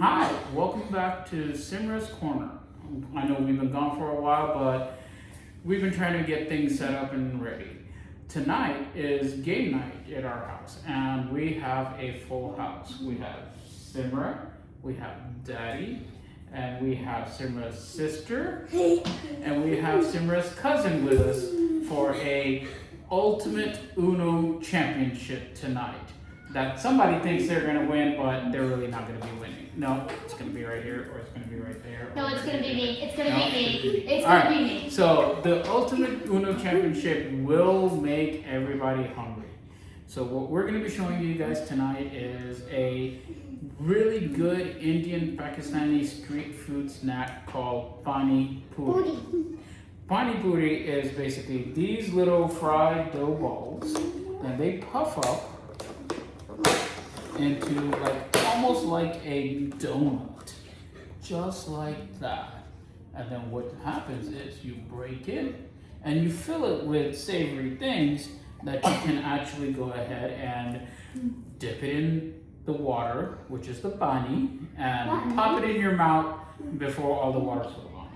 Hi, welcome back to Simra's Corner. I know we've been gone for a while, but we've been trying to get things set up and ready. Tonight is game night at our house, and we have a full house. We have Simra, we have Daddy, and we have Simra's sister, and we have Simra's cousin with us for a ultimate Uno championship tonight. That somebody thinks they're gonna win, but they're really not gonna be winning. No, it's gonna be right here, or it's gonna be right there. No, it's gonna be me. It's gonna No, be me. It's All gonna right. be me. So the ultimate Uno championship will make everybody hungry. So what we're gonna be showing you guys tonight is a really good Indian Pakistani street food snack called Pani Puri. Pani Puri is basically these little fried dough balls, and they puff up into almost like a donut, just like that. And then what happens is you break it and you fill it with savory things that you can actually go ahead and dip it in the water, which is the pani, and pop it in your mouth before all the water's gone.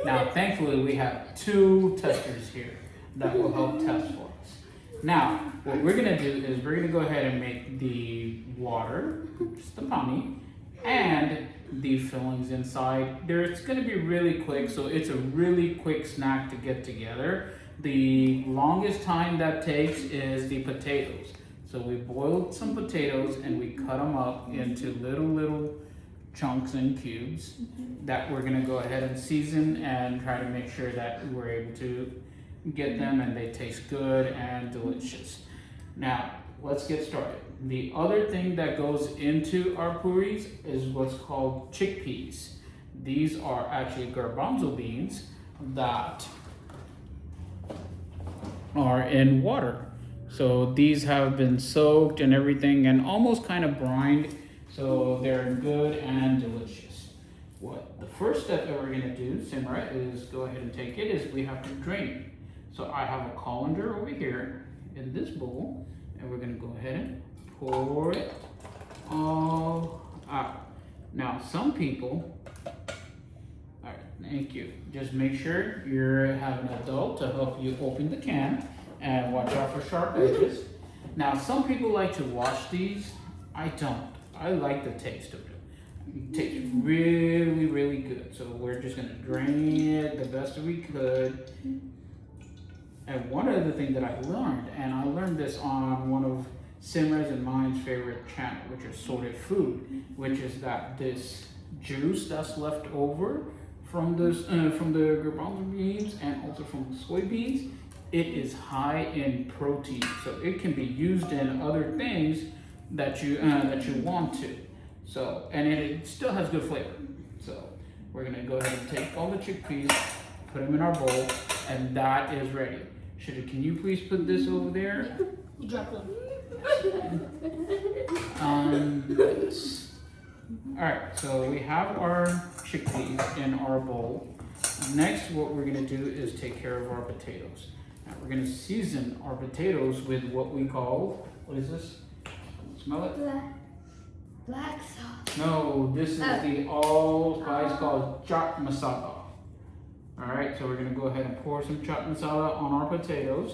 Now, thankfully, we have two testers here that will help test for us. Now, what we're gonna do is we're gonna go ahead and make the water, just the pani, and the fillings inside. It's gonna be really quick, so it's a really quick snack to get together. The longest time that takes is the potatoes. So we boiled some potatoes and we cut them up into little chunks and cubes that we're gonna go ahead and season and try to make sure that we're able to get them and they taste good and delicious. Now, let's get started. The other thing that goes into our puris is what's called chickpeas. These are actually garbanzo beans that are in water. So these have been soaked and everything and almost kind of brined, so they're good and delicious. What the first step that we're gonna do, Simra, is go ahead and take it, is we have to drain it. So I have a colander over here in this bowl, and we're gonna go ahead and pour it all out. Now, some people, all right, thank you. Just make sure you have an adult to help you open the can, and watch out for sharp edges. Now, some people like to wash these. I don't. I like the taste of it. It tastes really good. So we're just gonna drain it the best that we could. And one other thing that I learned, and I learned this on one of Simra's and mine's favorite channel, which is Sorted Food, which is that this juice that's left over from the garbanzo beans and also from the soybeans, it is high in protein, so it can be used in other things that you want to. So, and it still has good flavor. So we're gonna go ahead and take all the chickpeas, put them in our bowl, and that is ready. Can you please put this over there? You dropped them. This. All right, so we have our chickpeas in our bowl. Next, what we're gonna do is take care of our potatoes. Now we're gonna season our potatoes with what we call, what is this? Smell it? Black sauce. No, this is the all spice called chaat masala. All right, so we're gonna go ahead and pour some chaat masala on our potatoes.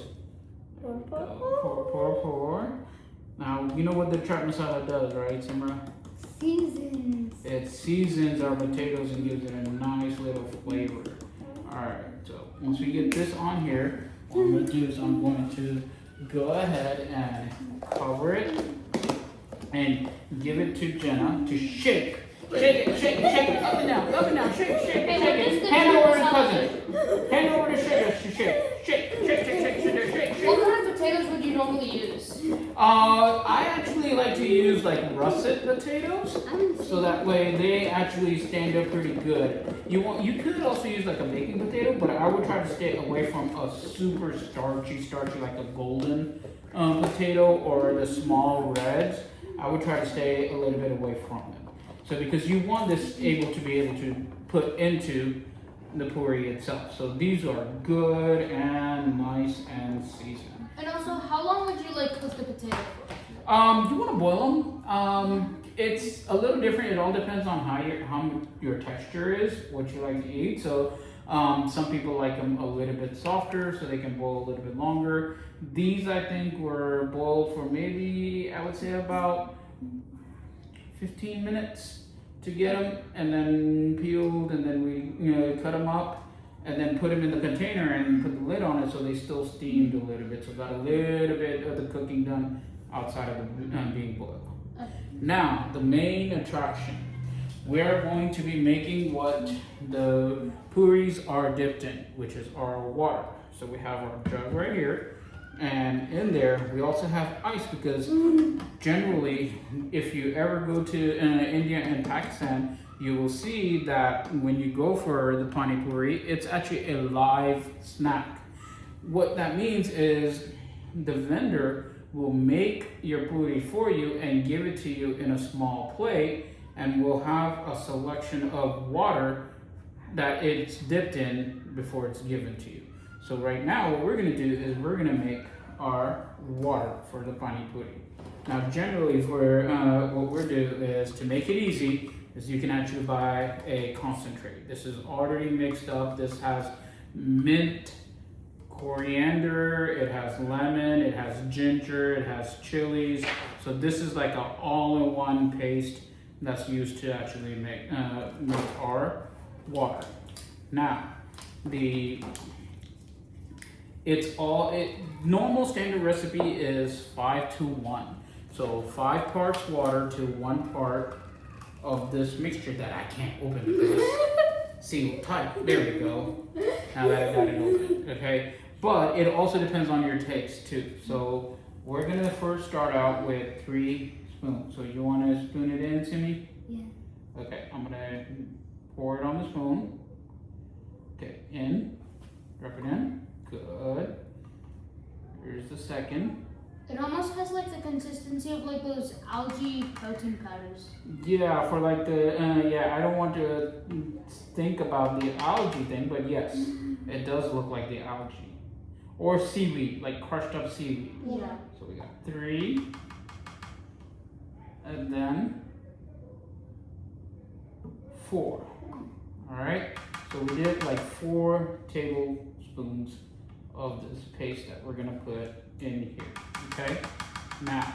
Pour. Now, you know what the chaat masala does, right, Simra? Seasons. It seasons our potatoes and gives it a nice little flavor. All right, so once we get this on here, what I'm gonna do is I'm going to go ahead and cover it and give it to Jenna to shake. Shake it, up and down, shake it. Hand over to cousin. Hand over to shake. What kind of potatoes would you normally use? I actually like to use like russet potatoes, so that way they actually stand up pretty good. You could also use like a baking potato, but I would try to stay away from a super starchy like a golden potato or the small reds. I would try to stay a little bit away from them. So because you want this be able to put into the puri itself. So these are good and nice and seasoned. And also, how long would you cook the potato for? You want to boil them. It's a little different. It all depends on how your texture is, what you like to eat. So some people like them a little bit softer, so they can boil a little bit longer. These I think were boiled for maybe I would say about 15 minutes to get them, and then peeled, and then we cut them up, and then put them in the container and put the lid on it so they still steamed a little bit. So got a little bit of the cooking done outside of the being boiled. Okay. Now the main attraction. We're going to be making what the puris are dipped in, which is our water. So we have our jug right here, and in there we also have ice because generally, if you ever go to India and Pakistan, you will see that when you go for the Pani Puri, it's actually a live snack. What that means is the vendor will make your puri for you and give it to you in a small plate, and we'll have a selection of water that it's dipped in before it's given to you. So right now what we're going to do is we're going to make our water for the Pani Puri. Now generally what we're doing is to make it easy is you can actually buy a concentrate. This is already mixed up. This has mint, coriander, it has lemon, it has ginger, it has chilies. So this is like an all-in-one paste that's used to actually make our water. Now, normal standard recipe is 5-to-1. So 5 parts water to 1 part of this mixture that I can't open because see tight. There we go. Now that I got it open, okay. But it also depends on your taste too. So we're gonna first start out with 3 spoons. So you want to spoon it in to me? Yeah. Okay, I'm gonna pour it on the spoon. Okay, in. Drop it in. Good. Here's the second. It almost has like the consistency of like those algae protein powders. Yeah, for like the I don't want to think about the algae thing, but yes, it does look like the algae or seaweed, like crushed up seaweed. Yeah. So we got 3, and then 4. All right. So we did like 4 tablespoons of this paste that we're gonna put in here. Okay. Now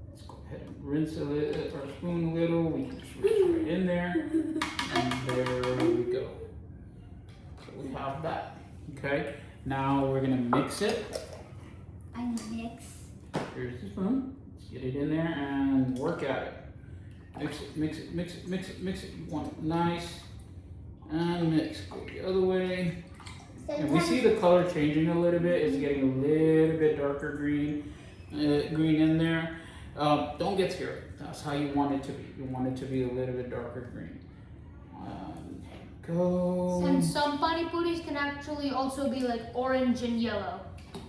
let's go ahead and rinse our spoon a little. We can just rinse right in there, and there we go. So we have that. Okay. Now we're gonna mix it. I mix. Here's the spoon. Let's get it in there and work at it. Mix it, mix it, mix it, mix it, mix it. You want it nice and mix. Go the other way. And we see the color changing a little bit. It's getting a little bit darker green in there. Don't get scared. That's how you want it to be. You want it to be a little bit darker green. Go. And some pani puris can actually also be like orange and yellow.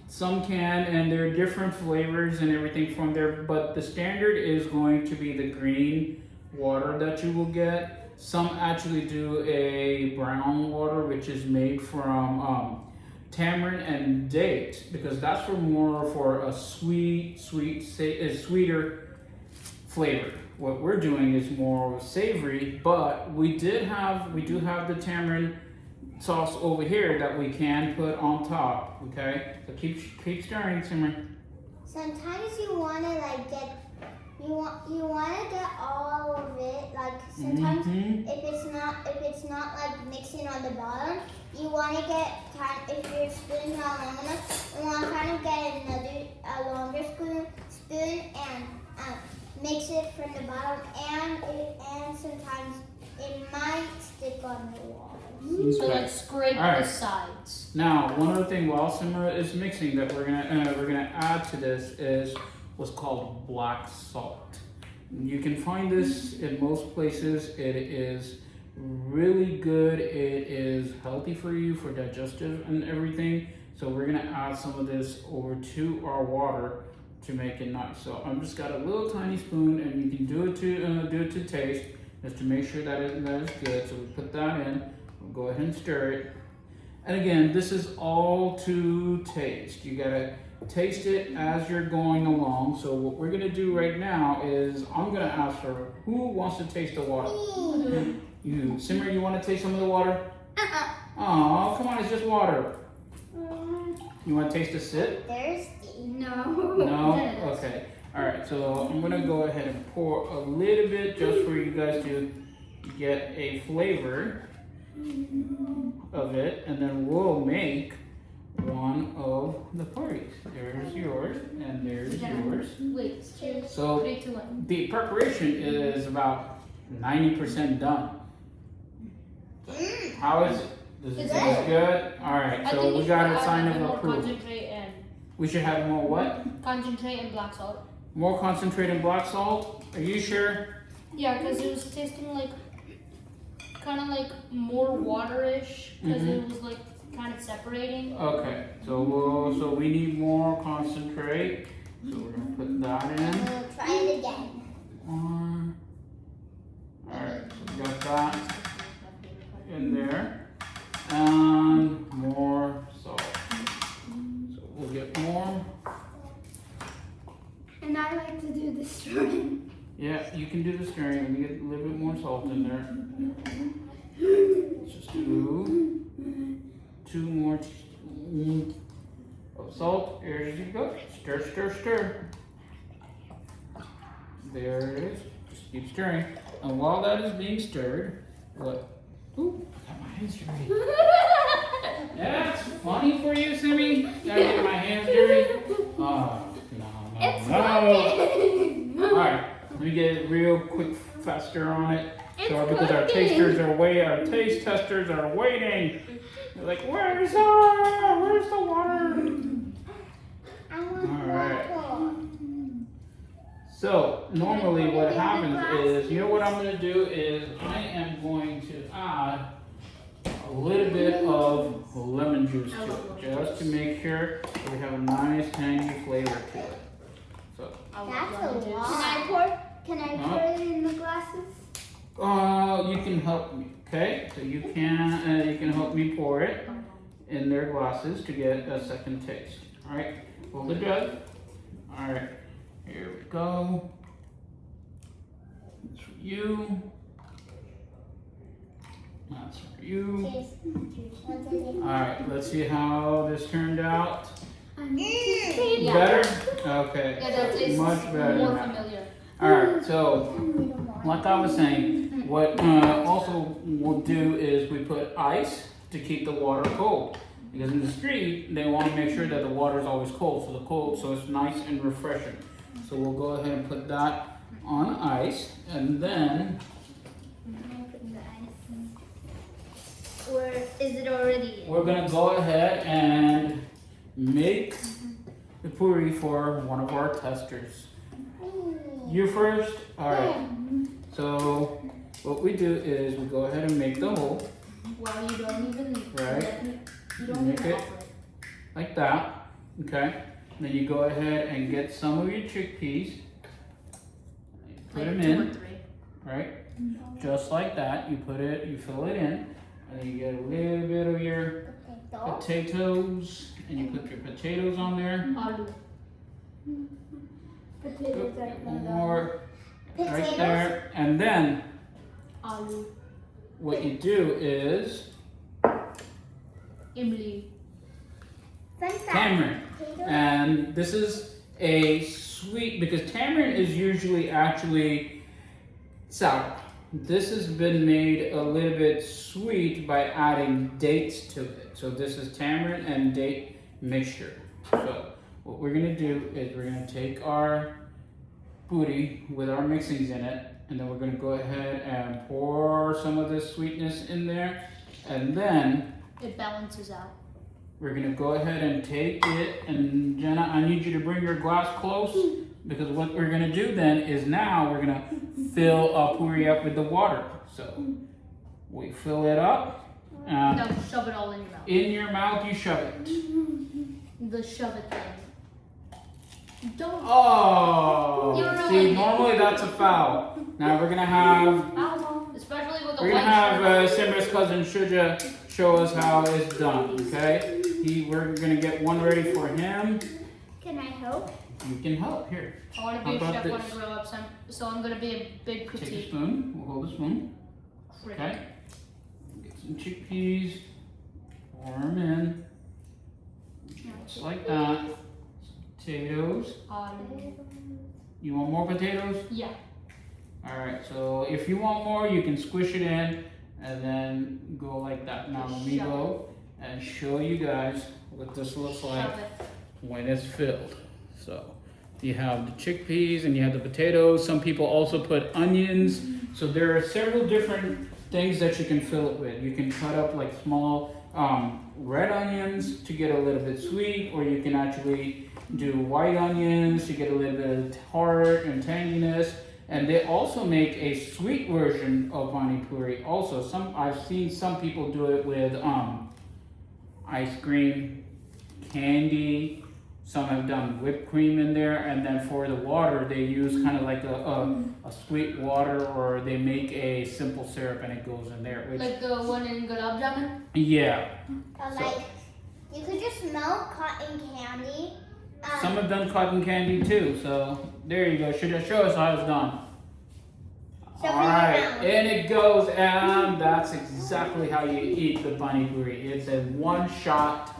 Some can, and there are different flavors and everything from there, but the standard is going to be the green water that you will get. Some actually do a brown water, which is made from tamarind and date, because that's for a sweeter flavor. What we're doing is more savory, but we do have the tamarind sauce over here that we can put on top. Okay, so keep stirring, Simmer. Sometimes you wanna like get you wanna get all of it. Like sometimes if it's not like mixing on the bottom, you wanna get if your spoon's not long enough, you wanna kind of get a longer spoon and mix it from the bottom, and sometimes it might stick on the wall. So like scrape the sides. Now, one other thing while Simmer is mixing that we're gonna add to this is what's called black salt. You can find this in most places. It is really good. It is healthy for you for digestive and everything. So we're gonna add some of this over to our water to make it nice. So I'm just got a little tiny spoon, and you can do it to taste, just to make sure that is good. So we put that in. We'll go ahead and stir it. And again, this is all to taste. You gotta taste it as you're going along. So what we're gonna do right now is I'm gonna ask her who wants to taste the water. Me. You, Simmer, you want to taste some of the water? Oh, come on, it's just water. You want to taste a sip? Thirsty. No. No? Okay. All right, so I'm gonna go ahead and pour a little bit just for you guys to get a flavor of it, and then we'll make one of the parties. There's yours, and there's yours. Wait, cheers. So 3, 2, 1. the preparation is about 90% done. How is it? Does it taste good? All right, I so think we got a should sign add of more approval. concentrate and We should have more what? black salt. More concentrated black salt? Are you sure? Yeah, because it was tasting like kind of like more waterish because it was like kind of separating. Okay, so we need more concentrate. So we're gonna put that in. We'll try it again. All right, so we got that in there, and more salt. So we'll get more. And I like to do the stirring. Yeah, you can do the stirring and get a little bit more salt in there. Just two more teaspoons of salt. There you go. Stir, stir, stir. There it is. Just keep stirring. And while that is being stirred, what? Ooh, I got my hands dirty. That's funny for you, Simmy. Gotta get my hands dirty. Oh, no. All right, let me get a real quick faster on it. So because our taste testers are waiting. They're like, where's the water? I want All right. water. So normally what happens is, you know what I'm going to do is I am going to add a little bit of lemon juice to it, just to make sure that we have a nice tangy flavor to it. So. That's a lot. Can I Huh? pour it in the glasses? You can help me, okay? So you can help me pour it in their glasses to get a second taste. All right, hold the jug. All right, here we go. That's for you. That's for you. All right, let's see how this turned out. Yeah. Better? Okay, Yeah, that tastes much better more now. familiar. All right, so like I was saying, what also we'll do is we put ice to keep the water cold. Because in the street, they want to make sure that the water is always cold, so it's nice and refreshing. So we'll go ahead and put that on ice, and then Or is it already? we're gonna go ahead and make the puri for one of our testers. You first? Alright. So what we do is we go ahead and make the hole Well, you don't even. Right. You don't Make even it. offer it. like that. Okay. Then you go ahead and get some of your chickpeas. Put them Like 2 or in, 3. right? Just like that. You fill it in, and then you get a little bit of your potatoes, and you put your potatoes on there. Aloo. Potatoes More right there, and then Aloo. what you do is Imli. tamarind, and this is a sweet because tamarind is usually actually sour. This has been made a little bit sweet by adding dates to it. So this is tamarind and date mixture. So what we're gonna do is we're gonna take our puri with our mixings in it, and then we're gonna go ahead and pour some of this sweetness in there, and then It balances out. we're gonna go ahead and take it, and Jenna, I need you to bring your glass close, because what we're gonna do then is now we're gonna fill our puri up with the water. So we fill it up, No, shove it all in your mouth. in your mouth you shove it. The shove it thing. Don't. Oh, You're see, ruining it. normally that's a foul. Now we're gonna have Especially with a We're gonna white have shirt. Simra's cousin Shuja show us how it's done, okay? We're gonna get one ready for him, Can I help? You can help. Here. I want to How be a about chef when I this? grow up, so I'm gonna be a big Take a critique. spoon. We'll hold the spoon. Okay. Get some chickpeas. Pour them in. Just like that. Potatoes. You want more potatoes? Yeah. Alright, so if you want more, you can squish it in and then go like that. Now let me go and show you guys what this looks like Shove it. when it's filled. So you have the chickpeas and you have the potatoes. Some people also put onions. So there are several different things that you can fill it with. You can cut up like small red onions to get a little bit sweet, or you can actually do white onions to get a little bit of tart and tanginess. And they also make a sweet version of Pani Puri. Also, I've seen some people do it with ice cream, candy. Some have done whipped cream in there, and then for the water, they use kind of like a sweet water, or they make a simple syrup and it goes in there. Which, Like the one in gulab jamun? yeah. Like, you could just melt cotton candy. Some have done cotton candy too, so there you go. Show us how it's done. Alright, and it goes, and that's exactly how you eat the Pani Puri. It's a one-shot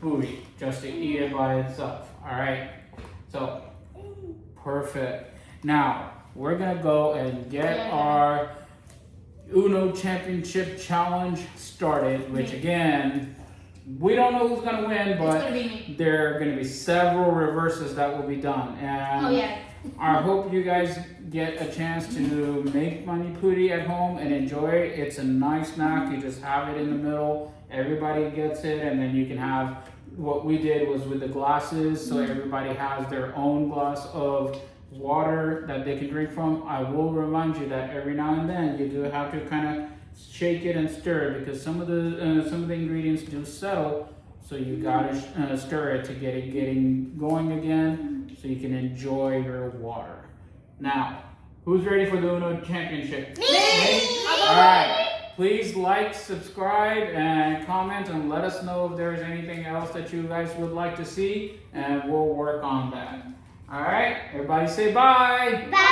puri, just to eat it by itself. Alright, so perfect. Now, we're gonna go and get our Uno Championship Challenge started, which again, we don't know who's gonna win, It's but gonna be me. there are gonna be several reverses that will be done. And Oh yeah. I hope you guys get a chance to make Pani Puri at home and enjoy it. It's a nice snack. You just have it in the middle. Everybody gets it, and then you can have, what we did was with the glasses, so everybody has their own glass of water that they can drink from. I will remind you that every now and then you do have to kind of shake it and stir it, because some of the ingredients do settle, so you gotta stir it to get it getting going again, so you can enjoy your water. Now, who's ready for the Uno Championship? Me! Alright, please like, subscribe, and comment, and let us know if there's anything else that you guys would like to see, and we'll work on that. Alright, everybody say bye! Bye!